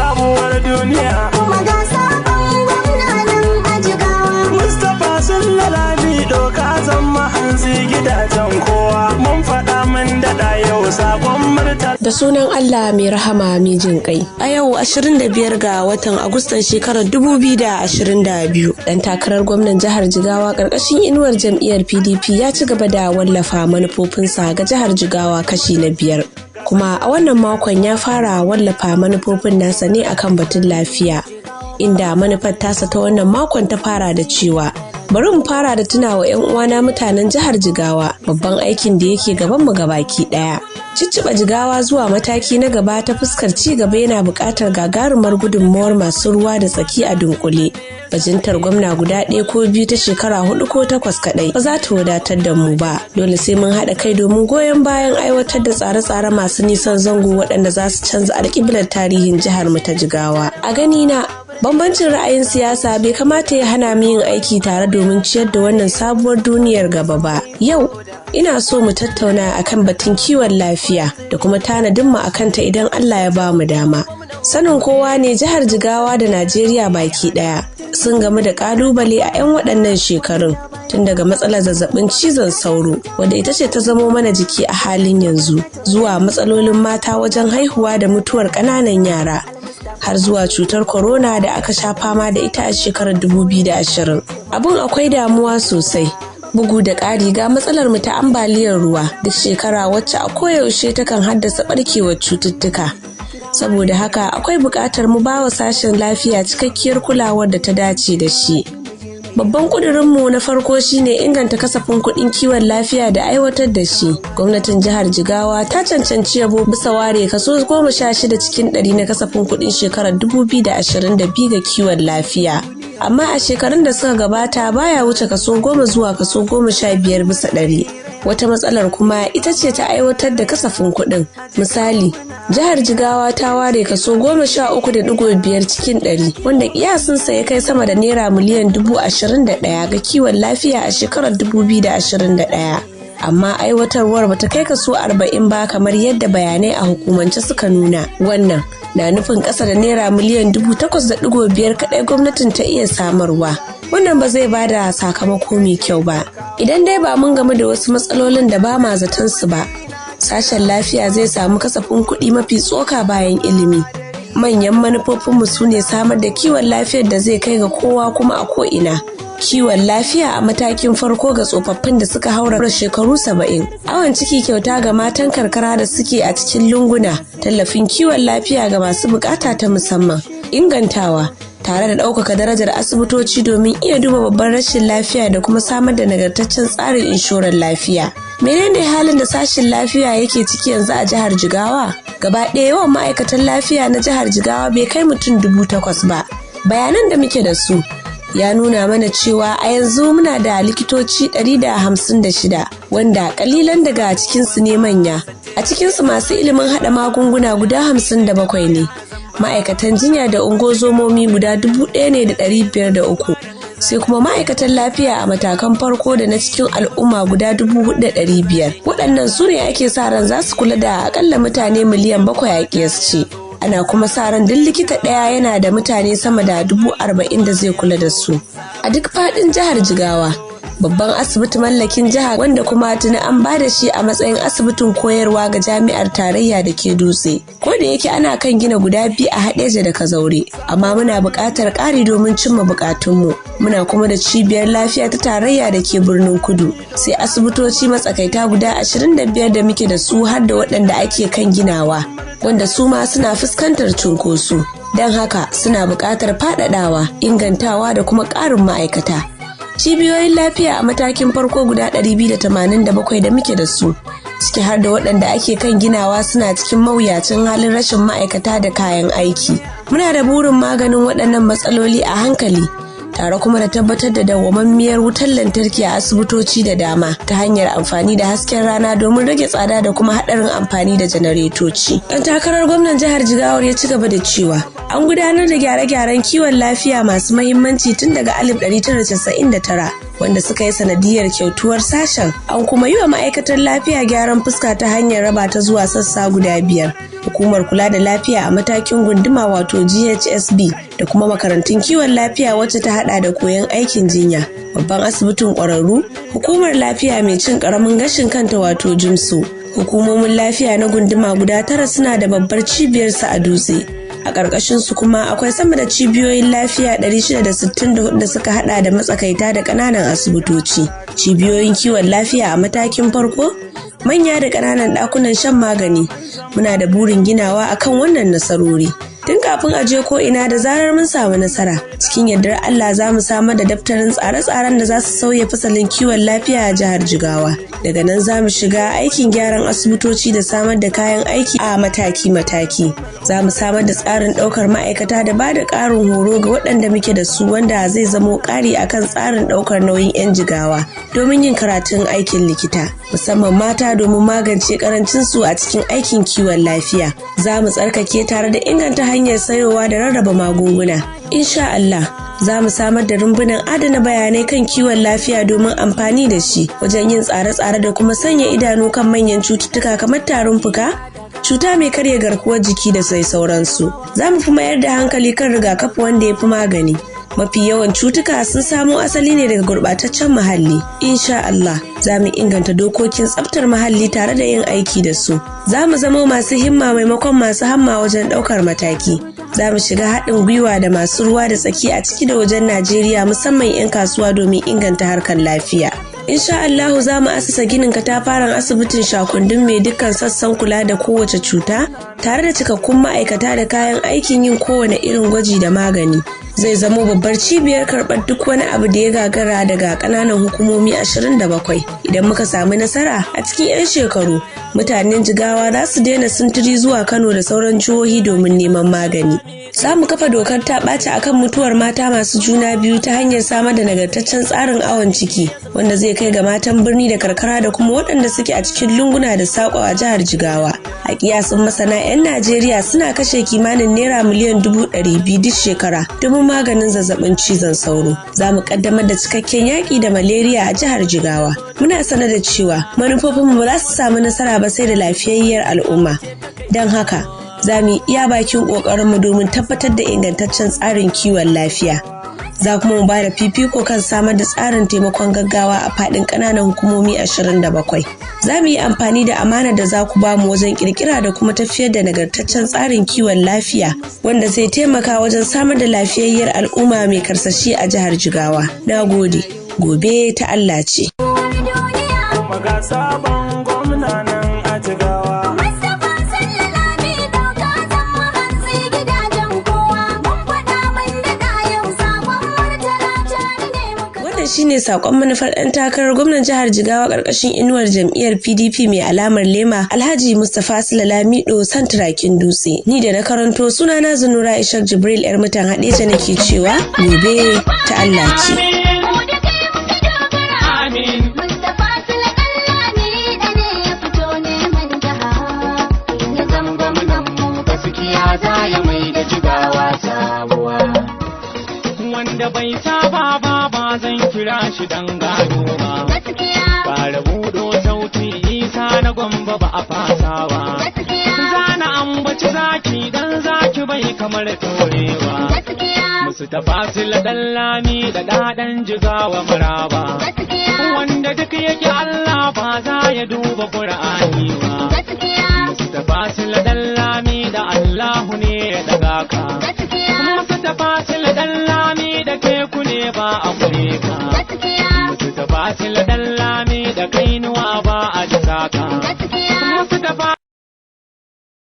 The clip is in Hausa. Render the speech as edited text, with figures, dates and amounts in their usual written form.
sabuwar duniya. Kuma ga sabon gwamna nan a Jigawa. Mustapha Sallalami doka zama hanzi gidajen kowa. Mun faɗa mun daɗa yau sabon murtala. Da sunan Allah mai rahama mai jin kai. A yau 25 ga watan Agustan shekarar 2022, dan takarar gwamnan jihar Jigawa karkashin inuwar jam'iyyar PDP ya ci gaba da wallafa manufofinsa ga jihar Jigawa kashi na 5. Kuma a wannan makon ya fara wallafa manufofin nasa ne akan batun lafiya, inda manufar tasa ta wannan makon ta fara da cewa bari mu fara da tunawa 'yan uwana mutanen jihar Jigawa babban aikin da yake gaban mu gabaki daya. Cicciɓa Jigawa zuwa mataki na gaba ta fuskar ci gaba yana buƙatar gagarumar gudunmawar masu ruwa da tsaki a dunkule. Bajintar gwamna guda 1 ko 2 ta shekara 4 ko 8 kaɗai ba za ta wadatar da mu ba. Dole sai mun haɗa kai domin goyon bayan aiwatar da tsare-tsare masu nisan zango waɗanda za su canza alƙiblar tarihin jihar mu ta Jigawa. A gani na bambancin ra'ayin siyasa bai kamata ya hana mu yin aiki tare domin ciyar da wannan sabuwar duniyar gaba ba. Yau ina so mu tattauna akan batun kiwon lafiya da kuma tanadin mu akan ta idan Allah ya ba mu dama. Sanin kowa ne jihar Jigawa da Najeriya baki daya sun gamu da kalubale a 'yan waɗannan shekarun, tun daga matsalar zazzabin cizon sauro wadda ita ce ta zamo mana jiki a halin yanzu, zuwa matsalolin mata wajen haihuwa da mutuwar ƙananan yara, har zuwa cutar corona da aka sha fama da ita a shekarar 2020. Abun akwai damuwa sosai. Bugu da ƙari ga matsalar mu ta ambaliyar ruwa duk shekara wacce a koyaushe takan haddasa barkewar cututtuka. Saboda haka akwai buƙatar mu bawa sashen lafiya cikakkiyar kulawar da ta dace da shi. Babban ƙudurinmu na farko shine inganta kasafin kuɗin kiwon lafiya da aiwatar da shi. Gwamnatin jihar Jigawa ta cancanci yabo bisa ware kaso 16 cikin 100 na kasafin kuɗin shekarar 2022 ga kiwon lafiya. Amma a shekarun da suka gabata baya wuce kaso 10 zuwa kaso 15 bisa 100. Wata matsalar kuma ita ce ta aiwatar da kasafin kuɗin. Misali, jihar Jigawa ta ware kaso 13.5 cikin 100 wanda kiyasinsa ya kai sama da naira miliyan 21,000 ga kiwon lafiya a shekarar 2021. Amma aiwatarwar bata kai kaso 40 ba kamar yadda bayanai a hukumance suka nuna. Wannan na nufin ƙasa da naira miliyan 8.5 kaɗai gwamnatin ta iya samarwa. Wannan ba zai bada sakamako mai kyau ba. Idan dai ba mun gamu da wasu matsalolin da ba ma zaton su ba, sashen lafiya zai samu kasafin kuɗi mafi tsoka bayan ilimi. Manyan manufofinmu su ne samar da kiwon lafiyar da zai kai ga kowa kuma a ko'ina. Kiwon lafiya a matakin farko ga tsofaffin da suka haura shekaru 70. Awon ciki kyauta ga matan karkara da suke a cikin lunguna. Tallafin kiwon lafiya ga masu bukata ta musamman. Ingantawa tare da ɗaukaka darajar asibitoci domin iya duba babban rashin lafiya da kuma samar da nagartaccen tsarin inshorar lafiya. Menene halin da sashin lafiya yake ciki yanzu a jihar Jigawa? Gaba ɗaya yawan ma'aikatan lafiya na jihar Jigawa bai kai mutum 8,000 ba. Bayanan da muke da su ya nuna mana cewa a yanzu muna da likitoci 156 wanda kalilan daga cikinsu ne manya. A cikinsu masu ilimin haɗa magunguna guda 57 ne. Ma'aikatan jinya da ungozomomi guda 1,503, sai kuma ma'aikatan lafiya a matakan farko da na cikin al'umma guda 4,500. Waɗannan su ne ake sa ran za su kula da akalla mutane miliyan 7 a kiyasce. Ana kuma sa ran duk likita ɗaya yana da mutane sama da 40,000 da zai kula da su. A duk faɗin jihar Jigawa, babban asibiti mallakin jiha wanda kuma tuni an ba da shi a matsayin asibitin koyarwa ga jami'ar tarayya da ke Dutse. Ko da yake ana kan gina guda 2 a Hadeja da Kazaure, amma muna buƙatar ƙari domin cimma buƙatunmu. Muna kuma da cibiyar lafiya ta tarayya da ke birnin Kudu, sai asibitoci matsakaita guda 25 da muke da su har da waɗanda ake kan ginawa, wanda su ma suna fuskantar cunkoso. Don haka suna buƙatar faɗaɗawa, ingantawa da kuma ƙarin ma'aikata. Cibiyoyin lafiya a matakin farko guda 287 da muke da su, ciki har da waɗanda ake kan ginawa, suna cikin mawuyacin halin rashin ma'aikata da kayan aiki. Muna da burin maganin waɗannan matsaloli a hankali, tare kuma da tabbatar da dawwammamiyar wutar lantarki a asibitoci da dama ta hanyar amfani da hasken rana domin rage tsada da kuma haɗarin amfani da janaretoci. Ɗan takarar gwamnan jihar Jigawa ya ci gaba da cewa an gudanar da gyare-gyaren kiwon lafiya masu mahimmanci tun daga 1999 wanda suka yi sanadiyar kyautuwar sashen. An kuma yi wa ma'aikatar lafiya gyaran fuska ta hanyar raba ta zuwa sassa guda 5. hukumar kula da lafiya a matakin gunduma wato GHSB da kuma makarantun kiwon lafiya wacce ta hada da koyon aikin jinya, babban asibitin ƙwararru, hukumar lafiya mai cin ƙaramin gashin kanta wato JIMSO. Hukumomin lafiya na gunduma guda 9 suna da babbar cibiyarsu a Dutse. A ƙarƙashin su kuma akwai sama da cibiyoyin lafiya 664 da suka hada da matsakaita da ƙananan asibitoci, cibiyoyin kiwon lafiya a matakin farko, manya da ƙananan ɗakunan shan magani. Muna da burin ginawa akan wannan nasarori. Tun kafin a je ko ina da zarar mun samu nasara, cikin yardar Allah za mu samar da daftarin tsare-tsaren da za su sauya fasalin kiwon lafiya a jihar Jigawa. Daga nan za mu shiga aikin gyaran asibitoci da samar da kayan aiki a mataki-mataki. Za mu samar da tsarin ɗaukar ma'aikata da ba da ƙarin horo ga waɗanda muke da su wanda zai zamo ƙari akan tsarin ɗaukar nauyin 'yan Jigawa domin yin karatun aikin likita, musamman mata domin magance ƙarancin su a cikin aikin kiwon lafiya. Za mu tsarkake tare da inganta hanyar sayowa da rarraba magunguna. Insha Allah, za mu samar da rumbunan adana bayanai kan kiwon lafiya domin amfani da shi wajen yin tsare-tsare da kuma sanya idanu kan manyan cututtuka kamar tarin fuka, cuta mai karya garkuwar jiki da sai sauransu. Za mu fi mayar da hankali kan rigakafi wanda ya fi magani. Mafi yawan cutuka sun samo asali ne daga gurɓataccen muhalli. Insha Allah, za mu inganta dokokin tsaftar muhalli tare da yin aiki da su. Za mu zama masu himma maimakon masu hamma wajen ɗaukar mataki. Za mu shiga haɗin gwiwa da masu ruwa da tsaki a ciki da wajen Najeriya, musamman 'yan kasuwa domin inganta harkar lafiya. Insha Allahu za mu asasa ginin katafaren asibitin Shakundun mai dukkan sassan kula da kowace cuta, tare da cikakkun ma'aikata da kayan aikin yin kowane irin gwaji da magani. Zai zamo babbar cibiyar karɓar duk wani abu da ya gagara daga ƙananan hukumomi 27. Idan muka samu nasara a cikin 'yan shekaru, mutanen Jigawa za su daina sintiri zuwa Kano da sauran jihohi domin neman magani. Za mu kafa dokar ta ɓaci akan mutuwar mata masu juna biyu ta hanyar samar da nagartaccen tsarin awon ciki wanda zai kai ga matan birni da karkara da kuma waɗanda suke a cikin lunguna da saƙo a jihar Jigawa. A kiyasin masana 'yan Najeriya suna kashe kimanin naira miliyan 200 duk shekara domin maganin zazzabin cizon sauro. Za mu kaddamar da cikakken yaƙi da malaria a jihar Jigawa. Muna sanar da cewa manufofinmu ba za su samu nasara ba sai da lafiyayyar al'umma. Don haka, za mu iya bakin ƙoƙarinmu domin tabbatar da ingantaccen tsarin kiwon lafiya. Za kuma mu ba da fifiko kan samar da tsarin taimakon gaggawa a faɗin ƙananan hukumomi 27. Za mu yi amfani da amanar da za ku ba mu wajen ƙirƙira da kuma tafiyar da nagartaccen tsarin kiwon lafiya wanda zai taimaka wajen samar da lafiyayyar al'umma mai karsashi a jihar Jigawa. Na gode. Gobe ta Allah ce. Maga sabon gwamna nan a Jigawa. Shine sakon manufar ɗan takarar gwamnan jihar Jigawa ƙarƙashin inuwar jam'iyyar PDP mai alamar lema Alhaji Mustapha Lamido Santirakin Dutse. Ni da na karanto sunana Zunura Ishaq Jibril yar mutan Hadeja nake cewa gobe ta Allah ce. Wanda bai saba ba zan kira shi dan gado ba. Fara buɗo sauti Isa na Gwamba ba a fasa ba. Zana ambaci zaki dan zaki bai kamar torewa. Musu tafasila dan lami da ɗaɗan Jigawa maraba. Wanda duk yake Allah ba za ya duba Qur'ani ba. Musu tafasila dan lami da Allahu ne ya daga ka. Musu tafasila dan lami da teku ne ba a kure ka. Musu tafasila dan lami da kainuwa ba a jika ka.